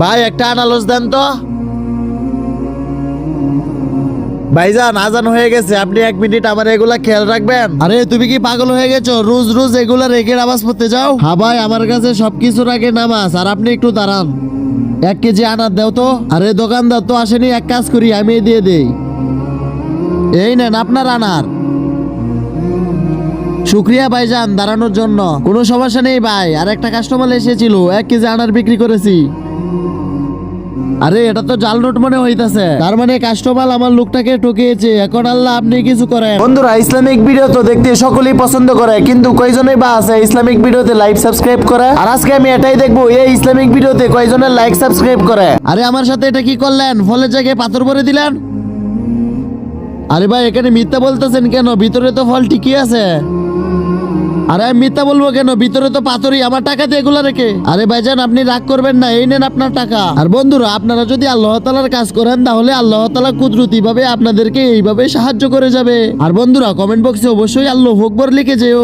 ভাই একটা আনারস দেন তো। ভাইজান আজান হয়ে গেছে, আপনি 1 মিনিট আমার এগুলা খেয়াল রাখবেন। আরে তুমি কি পাগল হয়ে গেছো? রোজ রোজ এগুলা রেখে নামাজ পড়তে যাও? হ্যাঁ ভাই, আমার কাছে সবকিছুর আগে নামাজ। আর আপনি একটু দাঁড়ান, 1 কেজি আনার দাও তো। আরে দোকানদার তো আসেনি, এক কাজ করি আমি দিয়ে দেই। এই নেন আপনার আনার। শুক্রিয়া ভাইজান দাঁড়ানোর জন্য। কোনো সমস্যা নেই ভাই, আর একটা কাস্টমার এসেছিল, 1 কেজি আনার বিক্রি করেছি। আরে এটা তো জাল নোট মনে হইতাছে, তার মানে কাস্টমার আমার লোকটাকে ঠকিয়েছে। এখন আল্লাহ আপনি কিছু করেন। বন্ধুরা, ইসলামিক ভিডিও তো দেখতে সকলেই পছন্দ করে, কিন্তু কয়জনই বা আছে ইসলামিক ভিডিওতে লাইক সাবস্ক্রাইব করে? আর আজকে আমি এটাই দেখবো, এই ইসলামিক ভিডিওতে কয়জনের লাইক সাবস্ক্রাইব করে। আরে আমার সাথে এটা কি করলেন? ফলের জায়গায় পাথর ভরে দিলেন। আরে ভাই এখানে মিথ্যা বলতেছেন কেন? ভিতরে তো ফল ঠিকই আছে। আরে আমি মিথ্যা বলবো কেন? ভিতরে তো পাথরই। আমার টাকা দিয়ে এগুলা রেখে। আরে ভাইজান আপনি রাগ করবেন না, এই নেন আপনার টাকা। আর বন্ধুরা, আপনারা যদি আল্লাহ তাআলার কাজ করেন তাহলে আল্লাহ তাআলা কুদরতি ভাবে আপনাদেরকে এইভাবে সাহায্য করে যাবে। আর বন্ধুরা, কমেন্ট বক্সে অবশ্যই আল্লাহু আকবার লিখে যেও।